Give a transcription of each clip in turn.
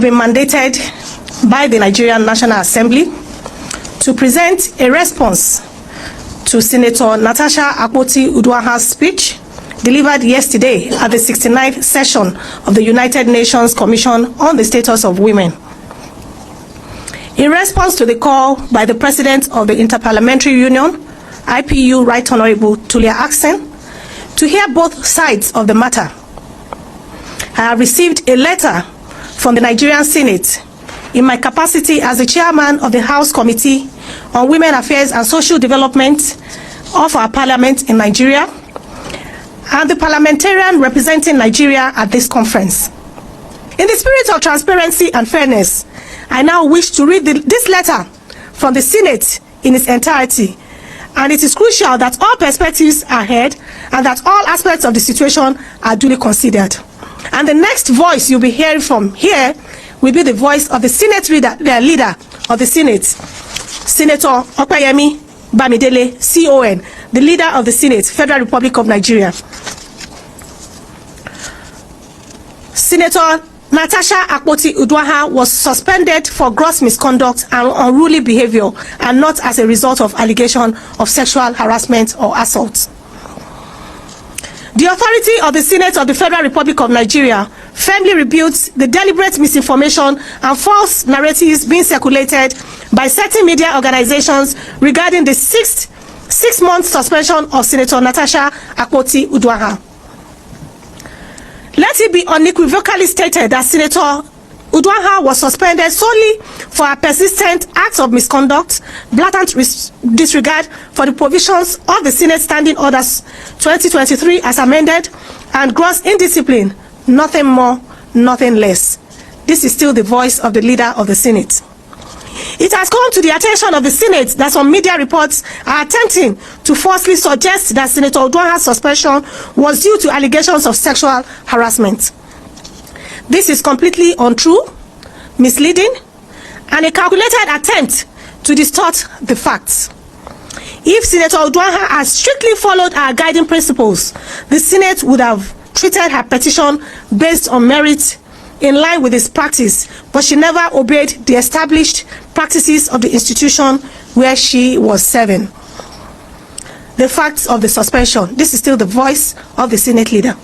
been mandated by the Nigerian National Assembly to present a response to Senator Natasha Akpoti-Uduaghan's speech delivered yesterday at the 69th session of the United Nations Commission on the Status of Women. In response to the call by the President of the Inter-Parliamentary Union, IPU Right Honorable Tulia Axen, to hear both sides of the matter, I have received a letter from the Nigerian Senate in my capacity as the chairman of the House Committee on Women Affairs and Social Development of our Parliament in Nigeria, and the parliamentarian representing Nigeria at this conference. In the spirit of transparency and fairness, I now wish to read this letter from the Senate in its entirety, and it is crucial that all perspectives are heard and that all aspects of the situation are duly considered. And the next voice you'll be hearing from here will be the voice of the Senate leader of the Senate, Senator Opeyemi Bamidele, CON, the leader of the Senate, Federal Republic of Nigeria. Senator Natasha Akpoti-Uduaghan was suspended for gross misconduct and unruly behavior, and not as a result of allegation of sexual harassment or assault. The authority of the Senate of the Federal Republic of Nigeria firmly rebukes the deliberate misinformation and false narratives being circulated by certain media organizations regarding the six-month suspension of Senator Natasha Akpoti-Uduaghan. Let it be unequivocally stated that Senator Uduaghan was suspended solely for a persistent act of misconduct, blatant disregard for the provisions of the Senate Standing Orders 2023 as amended, and gross indiscipline, nothing more, nothing less. This is still the voice of the leader of the Senate. It has come to the attention of the Senate that some media reports are attempting to falsely suggest that Senator Uduaghan's suspension was due to allegations of sexual harassment. This is completely untrue, misleading, and a calculated attempt to distort the facts. If Senator Uduaghan had strictly followed our guiding principles, the Senate would have treated her petition based on merit in line with its practice, but she never obeyed the established practices of the institution where she was serving. The facts of the suspension. This is still the voice of the Senate leader.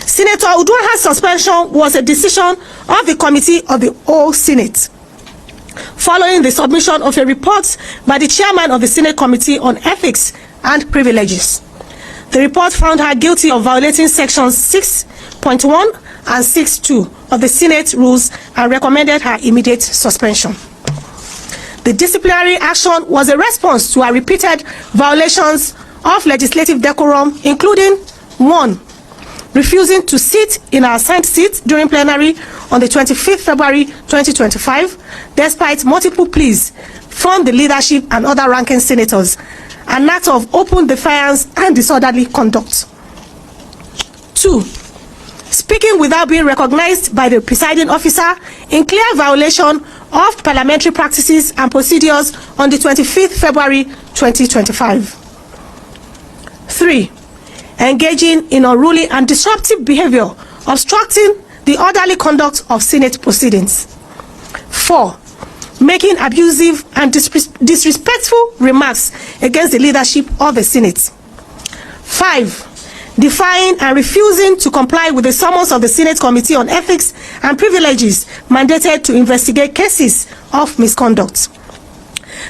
Senator Uduaghan's suspension was a decision of the Committee of the Whole Senate, following the submission of a report by the chairman of the Senate Committee on Ethics and Privileges. The report found her guilty of violating sections 6.1 and 6.2 of the Senate rules and recommended her immediate suspension. The disciplinary action was a response to her repeated violations of legislative decorum, including 1. Refusing to sit in her assigned seat during plenary on the 25th February 2025, despite multiple pleas from the leadership and other ranking senators, an act of open defiance and disorderly conduct. 2. Speaking without being recognized by the presiding officer in clear violation of parliamentary practices and procedures on the 25th February 2025. 3. Engaging in unruly and disruptive behavior, obstructing the orderly conduct of Senate proceedings. 4. Making abusive and disrespectful remarks against the leadership of the Senate. 5. Defying and refusing to comply with the summons of the Senate Committee on Ethics and Privileges mandated to investigate cases of misconduct.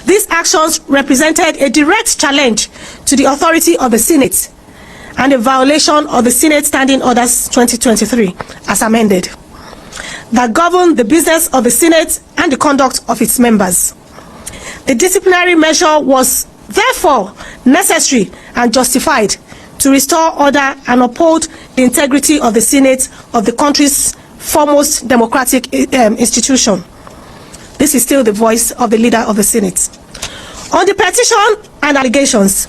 These actions represented a direct challenge to the authority of the Senate and a violation of the Senate Standing Orders 2023 as amended, that govern the business of the Senate and the conduct of its members. The disciplinary measure was therefore necessary and justified to restore order and uphold the integrity of the Senate of the country's foremost democratic institution. This is still the voice of the leader of the Senate. On the petition and allegations,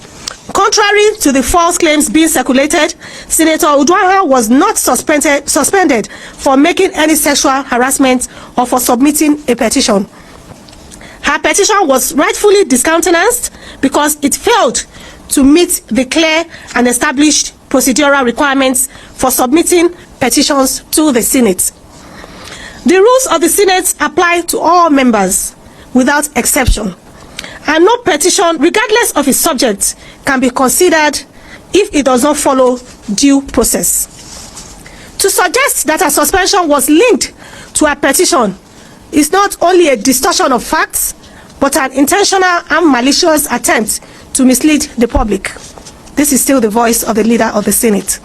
contrary to the false claims being circulated, Senator Uduaghan was not suspended for making any sexual harassment or for submitting a petition. Her petition was rightfully discountenanced because it failed to meet the clear and established procedural requirements for submitting petitions to the Senate. The rules of the Senate apply to all members without exception, and no petition, regardless of its subject, can be considered if it does not follow due process. To suggest that a suspension was linked to a petition is not only a distortion of facts, but an intentional and malicious attempt to mislead the public. This is still the voice of the leader of the Senate.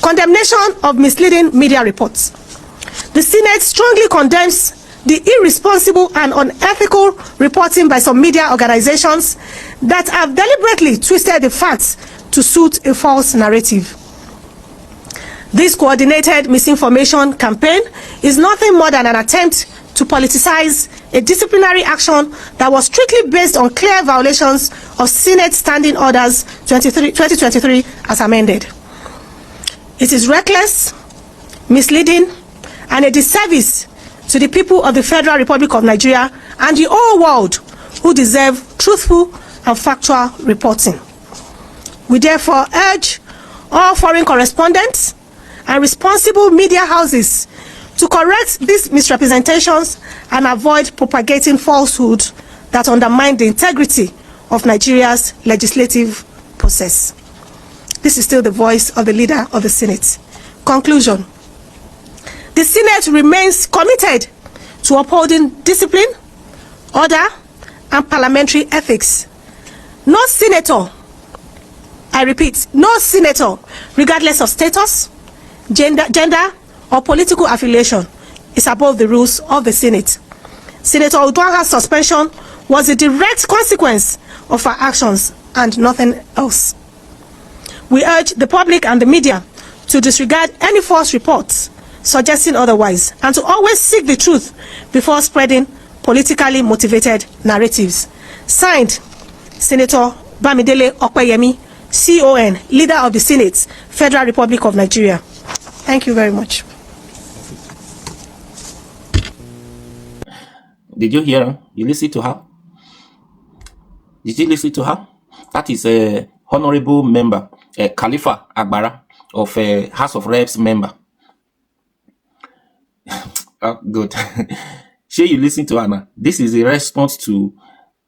Condemnation of misleading media reports. The Senate strongly condemns the irresponsible and unethical reporting by some media organizations that have deliberately twisted the facts to suit a false narrative. This coordinated misinformation campaign is nothing more than an attempt to politicize a disciplinary action that was strictly based on clear violations of Senate Standing Orders 2023 as amended. It is reckless, misleading, and a disservice to the people of the Federal Republic of Nigeria and the whole world who deserve truthful and factual reporting. We therefore urge all foreign correspondents and responsible media houses to correct these misrepresentations and avoid propagating falsehoods that undermine the integrity of Nigeria's legislative process. This is still the voice of the leader of the Senate. Conclusion. The Senate remains committed to upholding discipline, order, and parliamentary ethics. No senator, I repeat, no senator, regardless of status, gender, or political affiliation, is above the rules of the Senate. Senator Uduaghan's suspension was a direct consequence of her actions and nothing else. We urge the public and the media to disregard any false reports suggesting otherwise, and to always seek the truth before spreading politically motivated narratives. Signed, Senator Bamidele Opeyemi, CON, Leader of the Senate, Federal Republic of Nigeria. Thank you very much. Did you hear her? You listen to her? Did you listen to her? That is a honorable member, Khalifa Agbara of House of Reps member. Oh, good. Sure, you listen to her now. This is a response to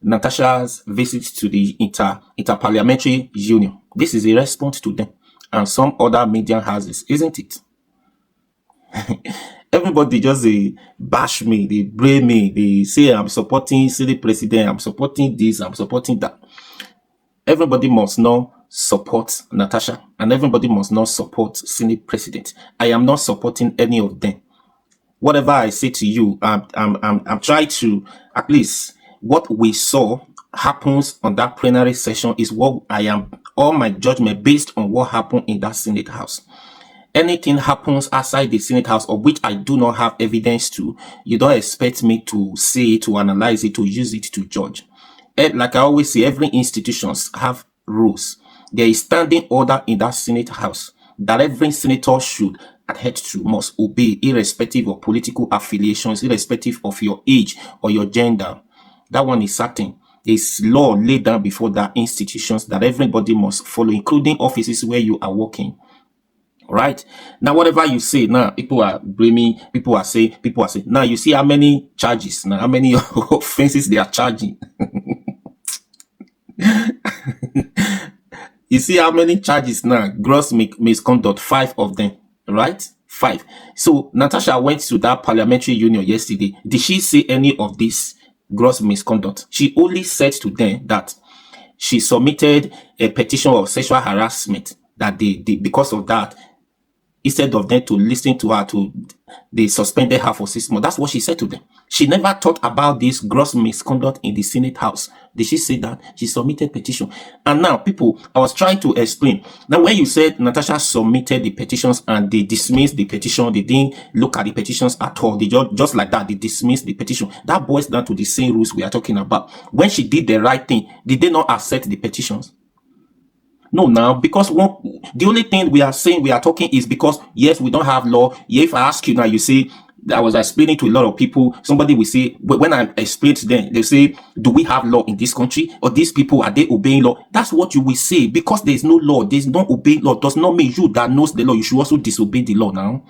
Natasha's visit to the Inter-Parliamentary Union. This is a response to them and some other media houses, isn't it? Everybody just bash me, they blame me, they say I'm supporting city president, I'm supporting this, I'm supporting that. Everybody must not support Natasha, and everybody must not support Senate president. I am not supporting any of them. Whatever I say to you, I'm trying to, at least what we saw happens on that plenary session is what I am, all my judgment based on what happened in that Senate House. Anything happens outside the Senate House of which I do not have evidence to, you don't expect me to see, to analyze it, to use it to judge. Like I always say, every institutions have rules. There is standing order in that Senate House that every senator should adhere to, must obey, irrespective of political affiliations, irrespective of your age or your gender. That one is certain. There is law laid down before that institutions that everybody must follow, including offices where you are working. Right now, whatever you say now, people are blaming, people are saying. Now you see how many charges, now how many offenses they are charging. You see how many charges now? Gross misconduct, 5 of them, right? 5. So Natasha went to that parliamentary union yesterday. Did she say any of this gross misconduct? She only said to them that she submitted a petition of sexual harassment, that because of that, instead of them to listen to her, they suspended her for 6 months. That's what she said to them. She never thought about this gross misconduct in the Senate House. Did she say that? She submitted petition. And now, people, I was trying to explain. Now, when you said Natasha submitted the petitions and they dismissed the petition, they didn't look at the petitions at all. They just like that, they dismissed the petition. That boils down to the same rules we are talking about. When she did the right thing, did they not accept the petitions? No, now, because the only thing we are saying, we are talking is because, yes, we don't have law. Yeah, if I ask you now, you say, I was explaining to a lot of people, somebody will say, when I explain to them, they say, do we have law in this country? Or these people, are they obeying law? That's what you will say. Because there is no law, there is no obeying law, does not mean you that knows the law, you should also disobey the law now.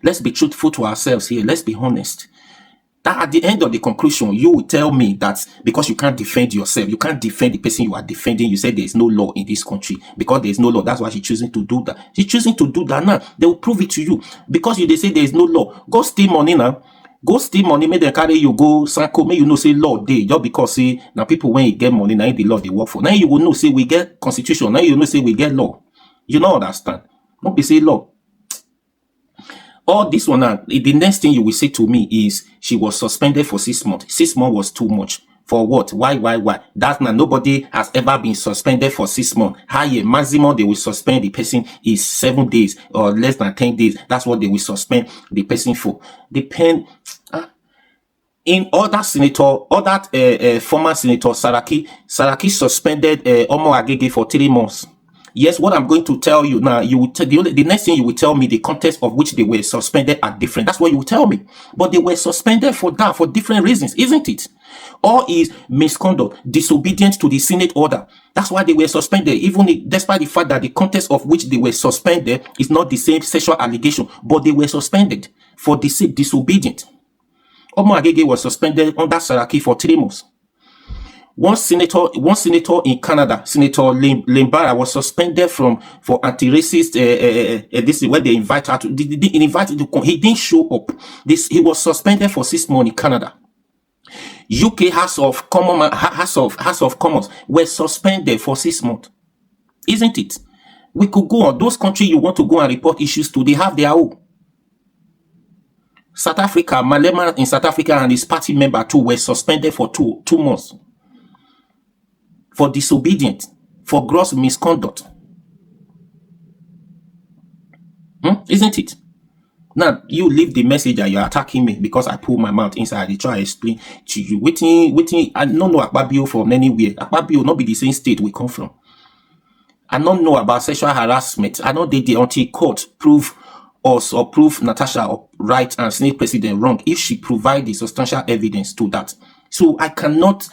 Let's be truthful to ourselves here. Let's be honest. That at the end of the conclusion, you will tell me that because you can't defend yourself, you can't defend the person you are defending, you say there is no law in this country. Because there is no law, that's why she's choosing to do that. She's choosing to do that now. They will prove it to you. Because they say there is no law. Go steal money now. Go steal money, make them carry you, go sanko, make you know say law dey. Just because say now people when you get money, now the law they work for. Now you will know say we get constitution, now you know say we get law. You know understand. Don't be say law. All this one now, the next thing you will say to me is she was suspended for 6 months. 6 months was too much. For what? Why? That's now nobody has ever been suspended for 6 months. Higher maximum they will suspend the person is 7 days or less than 10 days. That's what they will suspend the person for. Depend. In other former senator Saraki suspended Omo Agege for 3 months. Yes, what I'm going to tell you now, you will the next thing you will tell me the context of which they were suspended are different. That's what you will tell me. But they were suspended for that, for different reasons, isn't it? Or is misconduct, disobedience to the Senate order. That's why they were suspended, even despite the fact that the context of which they were suspended is not the same sexual allegation, but they were suspended for disobedience. Omo Agege was suspended under Saraki for 3 months. One senator in Canada, Senator Limbara, was suspended for anti-racist. This is where they invite her to. They invited to come. He didn't show up. He was suspended for 6 months in Canada. UK House of Commons were suspended for 6 months. Isn't it? We could go on. Those countries you want to go and report issues to, they have their own. South Africa, Malema in South Africa and his party member too were suspended for two months. For disobedience, for gross misconduct. Isn't it? Now, you leave the message that you're attacking me because I pull my mouth inside. I try to explain to you. Waiting, I don't know Akpabio from anywhere. Akpabio not be the same state we come from. I don't know about sexual harassment. I know they until court prove us or prove Natasha right and Senate President wrong if she provide the substantial evidence to that. So I cannot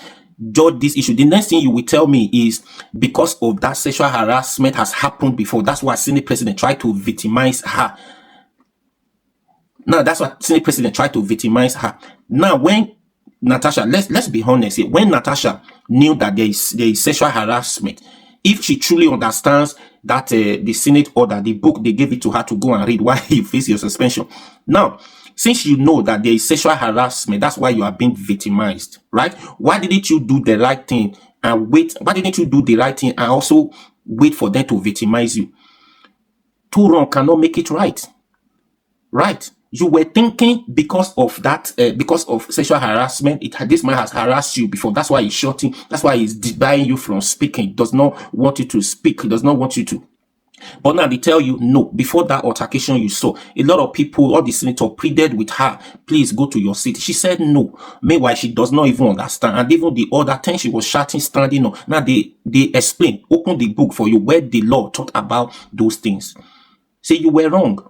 judge this issue. The next thing you will tell me is because of that sexual harassment has happened before. That's why Senate President tried to victimize her. Now, that's why Senate President tried to victimize her. Now, when Natasha, let's be honest here, when Natasha knew that there is sexual harassment, if she truly understands that the Senate order, the book, they gave it to her to go and read while you face your suspension. Now, since you know that there is sexual harassment, that's why you are being victimized, right? Why didn't you do the right thing and wait? Why didn't you do the right thing and also wait for them to victimize you? Two wrong cannot make it right. Right? You were thinking because of that, because of sexual harassment, this man has harassed you before. That's why he's shutting. That's why he's debarring you from speaking. He does not want you to speak. He does not want you to. But now they tell you, no, before that altercation you saw, a lot of people, all the senator pleaded with her, please go to your seat. She said no. Meanwhile, she does not even understand. And even the other time she was shouting, standing up. Now they explain, open the book for you where the law taught about those things. Say you were wrong.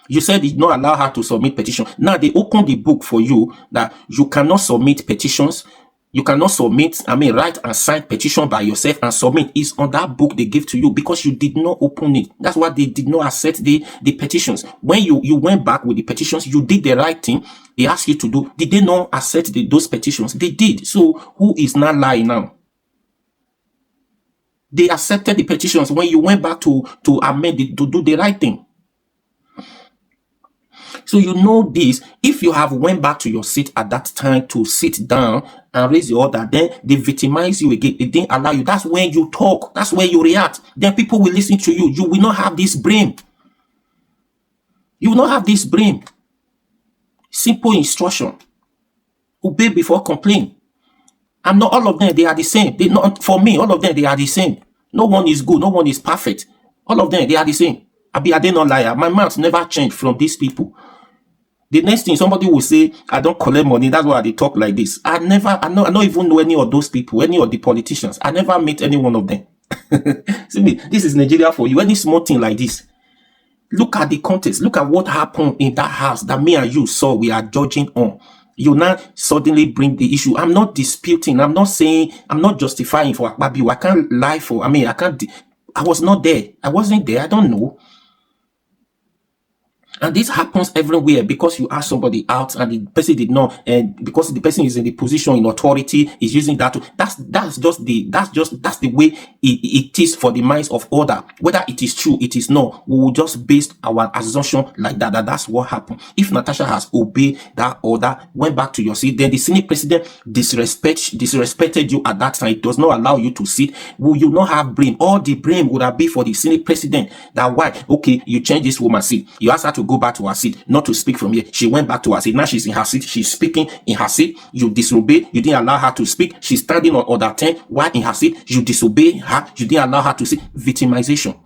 You said did not allow her to submit petition. Now they open the book for you that you cannot submit petitions. You cannot submit, write and sign petition by yourself and submit. It's on that book they give to you because you did not open it. That's why they did not accept the petitions. When you went back with the petitions, you did the right thing. They asked you to do. Did they not accept those petitions? They did. So who is not lying now? They accepted the petitions when you went back to amend it, to do the right thing. So you know this, if you have went back to your seat at that time to sit down and raise your order, then they victimize you again. They didn't allow you. That's when you talk. That's when you react. Then people will listen to you. You will not have this brain. You will not have this brain. Simple instruction. Obey before complain. And not all of them, they are the same. For me, all of them, they are the same. No one is good. No one is perfect. All of them, they are the same. Are they not liar? My mouth never changed from these people. The next thing somebody will say, I don't collect money. That's why they talk like this. I don't even know any of those people, any of the politicians. I never met any one of them. See me, this is Nigeria for you. Any small thing like this. Look at the context. Look at what happened in that house that me and you saw we are judging on. You now suddenly bring the issue. I'm not disputing. I'm not saying, I'm not justifying for Akpabio. I can't lie for, I was not there. I wasn't there. I don't know. And this happens everywhere because you ask somebody out and the person did not, and because the person is in the position in authority, is using that to, that's the way it is for the minds of other. Whether it is true, it is not. We will just base our assumption like that. That's what happened. If Natasha has obeyed that order, went back to your seat, then the Senate president disrespected you at that time. It does not allow you to sit. Will you not have blame? All the blame would have been for the Senate president. That why? Okay, you change this woman's seat. You asked her to go back to her seat, not to speak from here. She went back to her seat. Now she's in her seat. She's speaking in her seat. You disobeyed. You didn't allow her to speak. She's standing on order 10 while in her seat. You disobeyed her. You didn't allow her to speak. Victimization.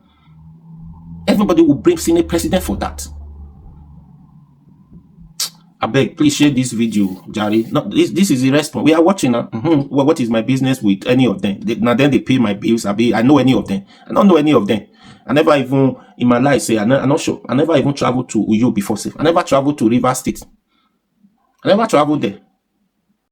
Everybody will blame Senate president for that. I beg, please share this video, Jari. No, this is the response. We are watching now. Well, what is my business with any of them? Now then they pay my bills. I know any of them. I don't know any of them. I never even in my life say I'm not sure. I never even traveled to Uyo before. I never traveled to River State. I never traveled there.